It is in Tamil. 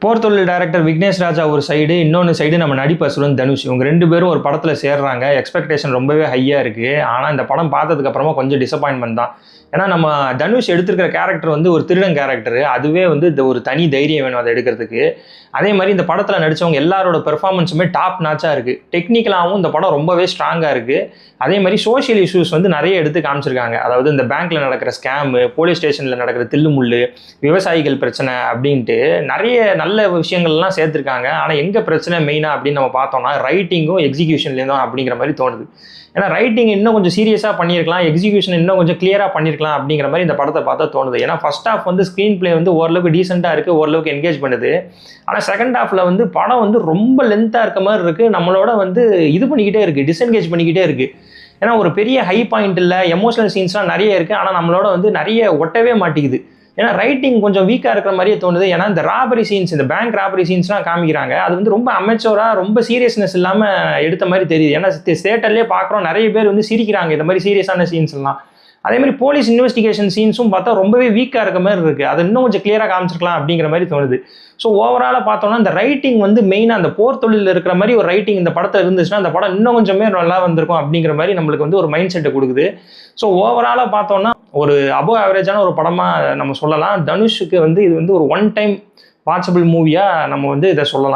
போர்த்தொழில் டைரக்டர் விக்னேஷ் ராஜா ஒரு சைடு, இன்னொன்று சைடு நம்ம நடிப்பு அசுரன் தனுஷ். இவங்க 2 பேரும் ஒரு படத்தில் சேர்றாங்க. எக்ஸ்பெக்டேஷன் ரொம்பவே ஹையாக இருக்குது. ஆனால் இந்த படம் பார்த்ததுக்கப்புறமா கொஞ்சம் டிசப்பாயின்மெண்ட் தான். ஏன்னா நம்ம தனுஷ் எடுத்திருக்கிற கேரக்டர் வந்து ஒரு திருடன் கேரக்டர். அதுவே வந்து இந்த ஒரு தனி தைரியம் வேணும் அதை எடுக்கிறதுக்கு. அதே மாதிரி இந்த படத்தில் நடித்தவங்க எல்லாரோட பெர்ஃபார்மன்ஸுமே டாப் நாச்சாக இருக்குது. டெக்னிக்கலாகவும் இந்த படம் ரொம்பவே ஸ்ட்ராங்காக இருக்குது. அதே மாதிரி சோஷியல் இஷ்யூஸ் வந்து நிறைய எடுத்து காமிச்சிருக்காங்க. அதாவது இந்த பேங்க்கில் நடக்கிற ஸ்கேமு, போலீஸ் ஸ்டேஷனில் நடக்கிற தில்லுமுள்ளு, விவசாயிகள் பிரச்சனை அப்படின்ட்டு நிறைய நல்ல விஷயங்கள்லாம் சேர்த்துருக்காங்க. ஆனால் எங்கே பிரச்சனை மெயினாக அப்படின்னு நம்ம பார்த்தோம்னா ரைட்டிங்கும் எக்ஸிக்யூஷன்லேயும் தான் அப்படிங்கிற மாதிரி தோணுது. ஏன்னா ரைட்டிங் இன்னும் கொஞ்சம் சீரியஸாக பண்ணியிருக்கலாம், எக்ஸிக்யூஷன் இன்னும் கொஞ்சம் கிளியராக பண்ணியிருக்கலாம் அப்படிங்கிற மாதிரி இந்த படத்தை பார்த்தா தோணுது. ஏன்னா ஃபர்ஸ்ட் ஹாஃப் வந்து ஸ்க்ரீன் பிளே வந்து ஓரளவுக்கு டீசெண்டாக இருக்குது, ஓரளவுக்கு என்கேஜ் பண்ணுது. ஆனால் செகண்ட் ஹாஃபில் வந்து படம் வந்து ரொம்ப லென்த்தாக இருக்க மாதிரி இருக்குது. நம்மளோட வந்து இது பண்ணிக்கிட்டே இருக்குது, டிஸ்என்கேஜ் பண்ணிக்கிட்டே இருக்குது. ஏன்னா ஒரு பெரிய ஹை பாயிண்ட் இல்லை, எமோஷனல் சீன்ஸ்லாம் நிறைய இருக்குது. ஆனால் நம்மளோட வந்து நிறைய ஒட்டவே மாட்டேங்குது. ஏன்னா ரைட்டிங் கொஞ்சம் வீக்காக இருக்கிற மாதிரியே தோணுது. ஏன்னா இந்த ராபரி சீன்ஸ், இந்த பேங்க் ராபரி சீன்ஸ்லாம் காமிக்கிறாங்க. அது வந்து ரொம்ப அமெச்சோராக, ரொம்ப சீரியஸ்னஸ் இல்லாமல் எடுத்த மாதிரி தெரியுது. ஏன்னா தேட்டர்லேயே பார்க்குறோம், நிறைய பேர் வந்து சிரிக்கிறாங்க இந்த மாதிரி சீரியஸான சீன்ஸ் எல்லாம். அதே மாதிரி போலீஸ் இன்வெஸ்டிகேஷன் சீன்ஸும் பார்த்தா ரொம்பவே வீக்காக இருக்க மாதிரி இருக்குது. அது இன்னும் கொஞ்சம் கிளியராக காமிச்சிருக்கலாம் அப்படிங்கிற மாதிரி தோணுது. ஸோ ஓவராலாக பார்த்தோம்னா இந்த ரைட்டிங் வந்து மெயினாக அந்த போர் தொழிலில் இருக்கிற மாதிரி ஒரு ரைட்டிங் இந்த படத்தில் இருந்துச்சுன்னா அந்த படம் இன்னும் கொஞ்சமே நல்லா வந்திருக்கும் அப்படிங்கிற மாதிரி நம்மளுக்கு வந்து ஒரு மைண்ட் செட்டை கொடுக்குது. ஸோ ஓவராலாக பார்த்தோம்னா ஒரு அபோவ் ஆவரேஜான ஒரு படமாக நம்ம சொல்லலாம். தனுஷுக்கு வந்து இது வந்து ஒரு ஒன் டைம் வாட்சபிள் மூவியாக நம்ம வந்து இதை சொல்லலாம்.